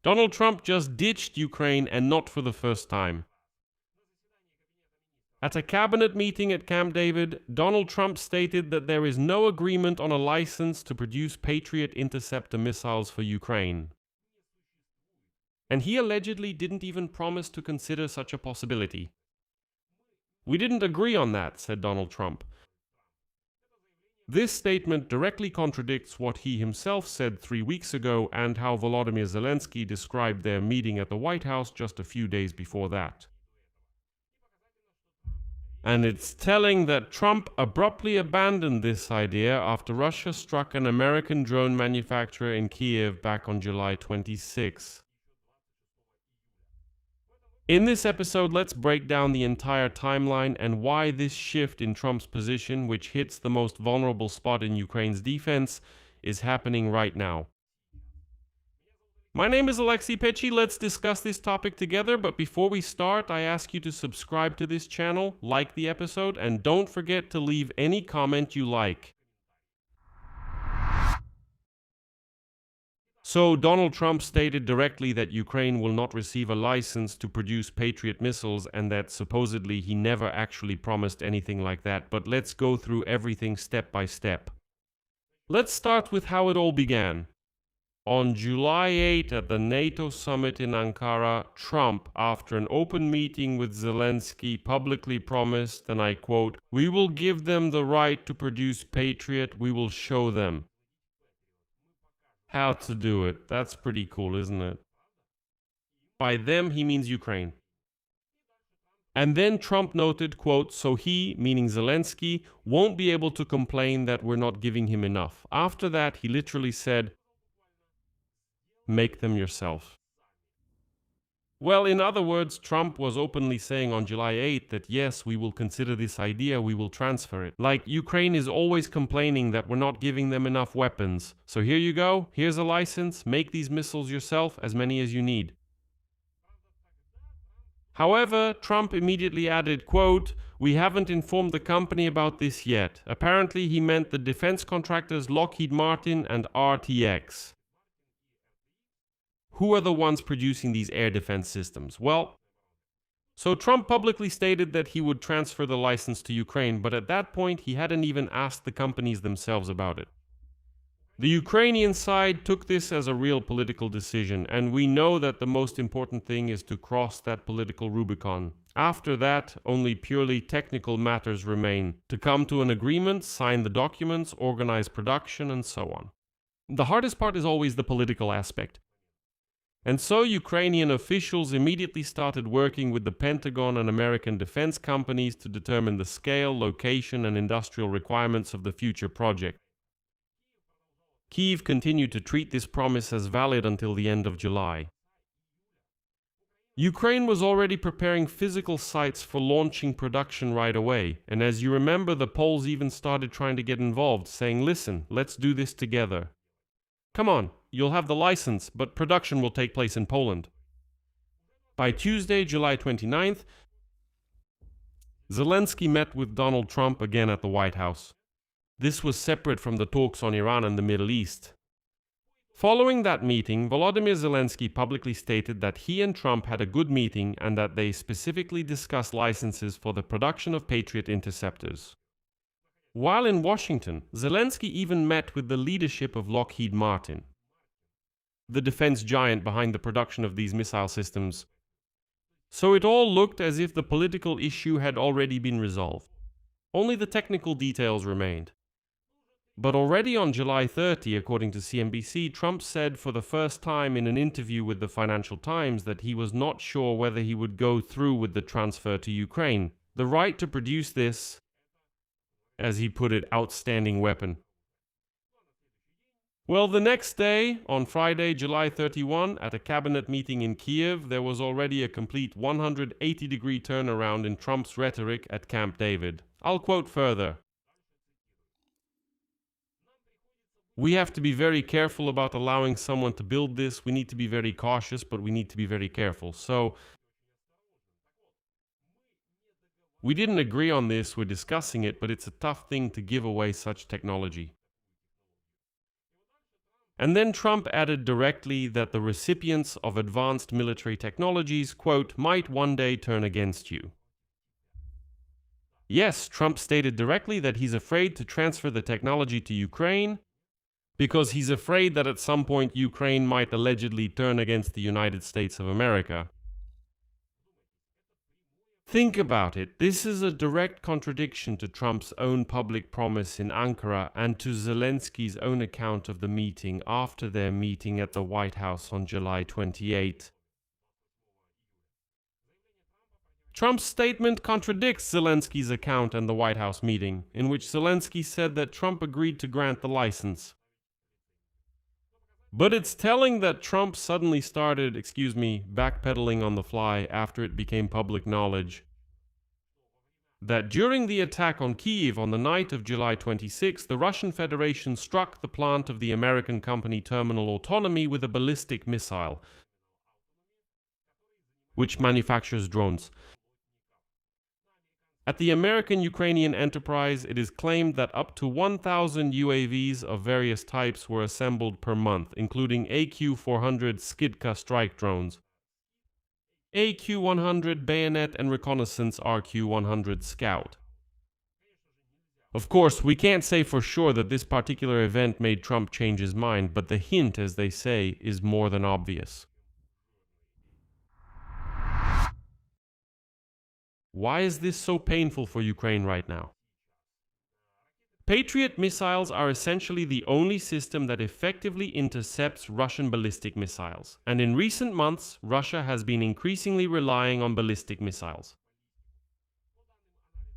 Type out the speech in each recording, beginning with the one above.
Donald Trump just ditched Ukraine, and not for the first time. At a cabinet meeting at Camp David, Donald Trump stated that there is no agreement on a license to produce Patriot interceptor missiles for Ukraine. And he allegedly didn't even promise to consider such a possibility. "We didn't agree on that," said Donald Trump. This statement directly contradicts what he himself said 3 weeks ago and how Volodymyr Zelensky described their meeting at the White House just a few days before that. And it's telling that Trump abruptly abandoned this idea after Russia struck an American drone manufacturer in Kiev back on July 26. In this episode, let's break down the entire timeline and why this shift in Trump's position, which hits the most vulnerable spot in Ukraine's defense, is happening right now. My name is Alexei Pechi. Let's discuss this topic together, but before we start, I ask you to subscribe to this channel, like the episode, and don't forget to leave any comment you like. So, Donald Trump stated directly that Ukraine will not receive a license to produce Patriot missiles and that supposedly he never actually promised anything like that, but let's go through everything step by step. Let's start with how it all began. On July 8 at the NATO summit in Ankara, Trump, after an open meeting with Zelensky, publicly promised, and I quote, "We will give them the right to produce Patriot, we will show them how to do it." That's pretty cool, isn't it? By them, he means Ukraine. And then Trump noted, quote, "So he," meaning Zelensky, "won't be able to complain that we're not giving him enough." After that, he literally said, "Make them yourself." Well, in other words, Trump was openly saying on July 8 that yes, we will consider this idea, we will transfer it. Like, Ukraine is always complaining that we're not giving them enough weapons. So here you go, here's a license, make these missiles yourself, as many as you need. However, Trump immediately added, quote, "We haven't informed the company about this yet." Apparently he meant the defense contractors Lockheed Martin and RTX. Who are the ones producing these air defense systems? Well, so Trump publicly stated that he would transfer the license to Ukraine, but at that point he hadn't even asked the companies themselves about it. The Ukrainian side took this as a real political decision, and we know that the most important thing is to cross that political Rubicon. After that, only purely technical matters remain: to come to an agreement, sign the documents, organize production, and so on. The hardest part is always the political aspect. And so Ukrainian officials immediately started working with the Pentagon and American defense companies to determine the scale, location, and industrial requirements of the future project. Kyiv continued to treat this promise as valid until the end of July. Ukraine was already preparing physical sites for launching production right away, and as you remember, the Poles even started trying to get involved, saying, "Listen, let's do this together. Come on, you'll have the license, but production will take place in Poland." By Tuesday, July 29th, Zelensky met with Donald Trump again at the White House. This was separate from the talks on Iran and the Middle East. Following that meeting, Volodymyr Zelensky publicly stated that he and Trump had a good meeting and that they specifically discussed licenses for the production of Patriot interceptors. While in Washington, Zelensky even met with the leadership of Lockheed Martin, the defense giant behind the production of these missile systems. So it all looked as if the political issue had already been resolved. Only the technical details remained. But already on July 30, according to CNBC, Trump said for the first time in an interview with the Financial Times that he was not sure whether he would go through with the transfer to Ukraine. The right to produce this, as he put it, outstanding weapon. Well, the next day, on Friday, July 31, at a cabinet meeting in Kiev, there was already a complete 180-degree turnaround in Trump's rhetoric at Camp David. I'll quote further. "We have to be very careful about allowing someone to build this. We need to be very cautious, but we need to be very careful. So, we didn't agree on this, we're discussing it, but it's a tough thing to give away such technology." And then Trump added directly that the recipients of advanced military technologies, quote, might one day turn against you. Yes, Trump stated directly that he's afraid to transfer the technology to Ukraine because he's afraid that at some point Ukraine might allegedly turn against the United States of America. Think about it. This is a direct contradiction to Trump's own public promise in Ankara and to Zelensky's own account of the meeting after their meeting at the White House on July 28. Trump's statement contradicts Zelensky's account and the White House meeting, in which Zelensky said that Trump agreed to grant the license. But it's telling that Trump suddenly started, backpedaling on the fly after it became public knowledge that during the attack on Kyiv on the night of July 26, the Russian Federation struck the plant of the American company Terminal Autonomy with a ballistic missile, which manufactures drones. At the American-Ukrainian enterprise, it is claimed that up to 1,000 UAVs of various types were assembled per month, including AQ-400 Skidka strike drones, AQ-100 Bayonet and Reconnaissance RQ-100 Scout. Of course, we can't say for sure that this particular event made Trump change his mind, but the hint, as they say, is more than obvious. Why is this so painful for Ukraine right now? Patriot missiles are essentially the only system that effectively intercepts Russian ballistic missiles, and in recent months, Russia has been increasingly relying on ballistic missiles.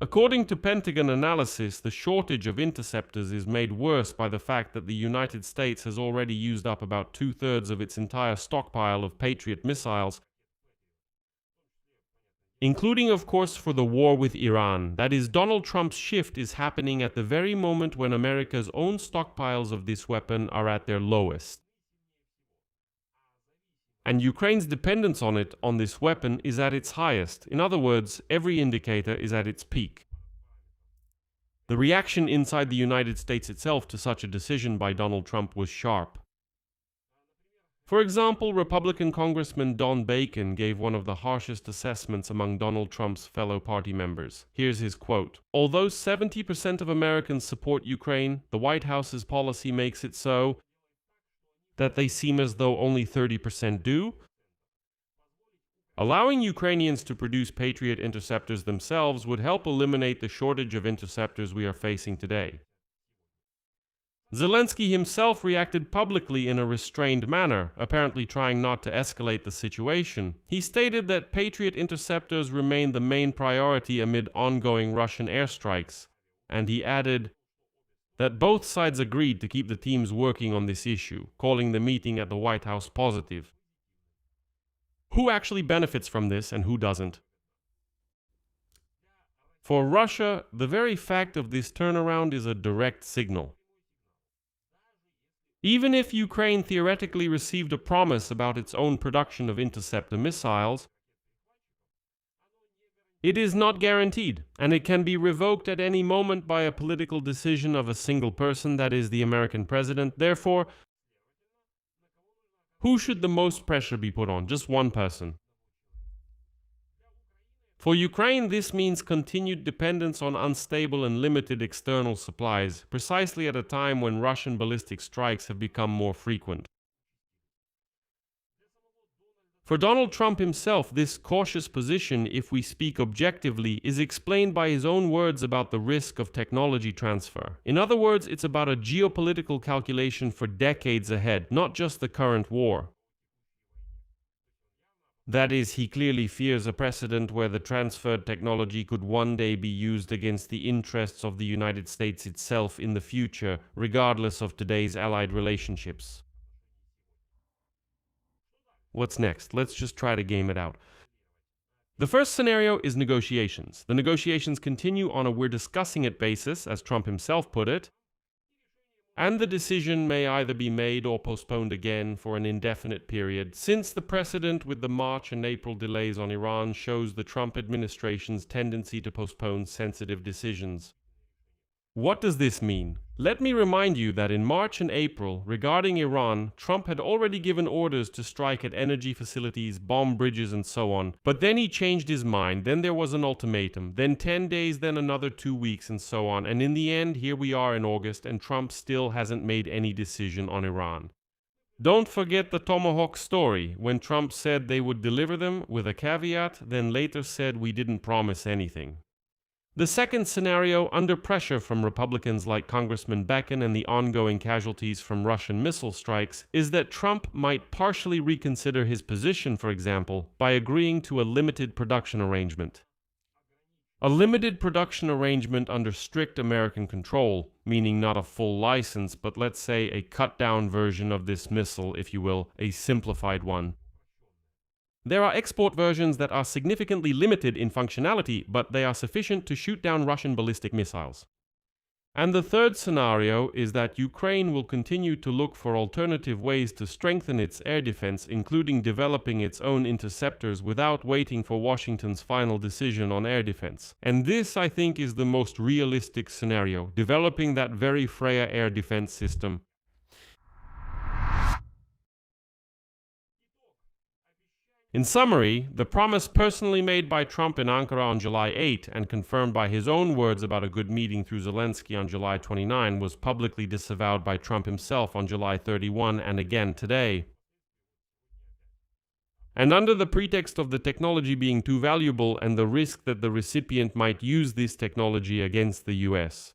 According to Pentagon analysis, the shortage of interceptors is made worse by the fact that the United States has already used up about 2/3 of its entire stockpile of Patriot missiles, including, of course, for the war with Iran. That is, Donald Trump's shift is happening at the very moment when America's own stockpiles of this weapon are at their lowest. And Ukraine's dependence on this weapon is at its highest. In other words, every indicator is at its peak. The reaction inside the United States itself to such a decision by Donald Trump was sharp. For example, Republican Congressman Don Bacon gave one of the harshest assessments among Donald Trump's fellow party members. Here's his quote: "Although 70% of Americans support Ukraine, the White House's policy makes it so that they seem as though only 30% do. Allowing Ukrainians to produce Patriot interceptors themselves would help eliminate the shortage of interceptors we are facing today." Zelensky himself reacted publicly in a restrained manner, apparently trying not to escalate the situation. He stated that Patriot interceptors remain the main priority amid ongoing Russian airstrikes, and he added that both sides agreed to keep the teams working on this issue, calling the meeting at the White House positive. Who actually benefits from this and who doesn't? For Russia, the very fact of this turnaround is a direct signal. Even if Ukraine theoretically received a promise about its own production of interceptor missiles, it is not guaranteed, and it can be revoked at any moment by a political decision of a single person, that is, the American president. Therefore, who should the most pressure be put on? Just one person. For Ukraine, this means continued dependence on unstable and limited external supplies, precisely at a time when Russian ballistic strikes have become more frequent. For Donald Trump himself, this cautious position, if we speak objectively, is explained by his own words about the risk of technology transfer. In other words, it's about a geopolitical calculation for decades ahead, not just the current war. That is, he clearly fears a precedent where the transferred technology could one day be used against the interests of the United States itself in the future, regardless of today's allied relationships. What's next? Let's just try to game it out. The first scenario is negotiations. The negotiations continue on a "we're discussing it" basis, as Trump himself put it, and the decision may either be made or postponed again for an indefinite period, since the precedent with the March and April delays on Iran shows the Trump administration's tendency to postpone sensitive decisions. What does this mean? Let me remind you that in March and April, regarding Iran, Trump had already given orders to strike at energy facilities, bomb bridges, and so on. But then he changed his mind, then there was an ultimatum, then 10 days, then another 2 weeks, and so on. And in the end, here we are in August, and Trump still hasn't made any decision on Iran. Don't forget the Tomahawk story, when Trump said they would deliver them with a caveat, then later said we didn't promise anything. The second scenario, under pressure from Republicans like Congressman Becken and the ongoing casualties from Russian missile strikes, is that Trump might partially reconsider his position, for example, by agreeing to a limited production arrangement. A limited production arrangement under strict American control, meaning not a full license, but let's say a cut-down version of this missile, if you will, a simplified one. There are export versions that are significantly limited in functionality, but they are sufficient to shoot down Russian ballistic missiles. And the third scenario is that Ukraine will continue to look for alternative ways to strengthen its air defense, including developing its own interceptors without waiting for Washington's final decision on air defense. And this, I think, is the most realistic scenario, developing that very Freya air defense system. In summary, the promise personally made by Trump in Ankara on July 8 and confirmed by his own words about a good meeting through Zelensky on July 29 was publicly disavowed by Trump himself on July 31 and again today. And under the pretext of the technology being too valuable and the risk that the recipient might use this technology against the US.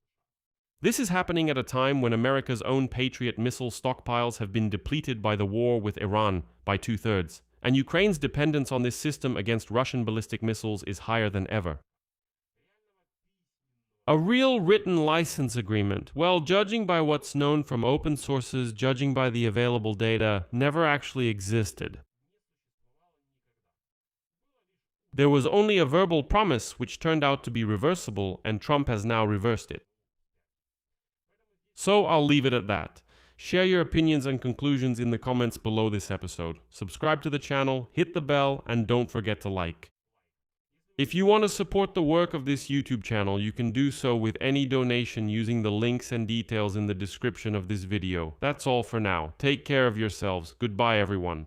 This is happening at a time when America's own Patriot missile stockpiles have been depleted by the war with Iran by 2/3. And Ukraine's dependence on this system against Russian ballistic missiles is higher than ever. A real written license agreement, well, judging by what's known from open sources, judging by the available data, never actually existed. There was only a verbal promise which turned out to be reversible, and Trump has now reversed it. So I'll leave it at that. Share your opinions and conclusions in the comments below this episode. Subscribe to the channel, hit the bell, and don't forget to like. If you want to support the work of this YouTube channel, you can do so with any donation using the links and details in the description of this video. That's all for now. Take care of yourselves. Goodbye, everyone.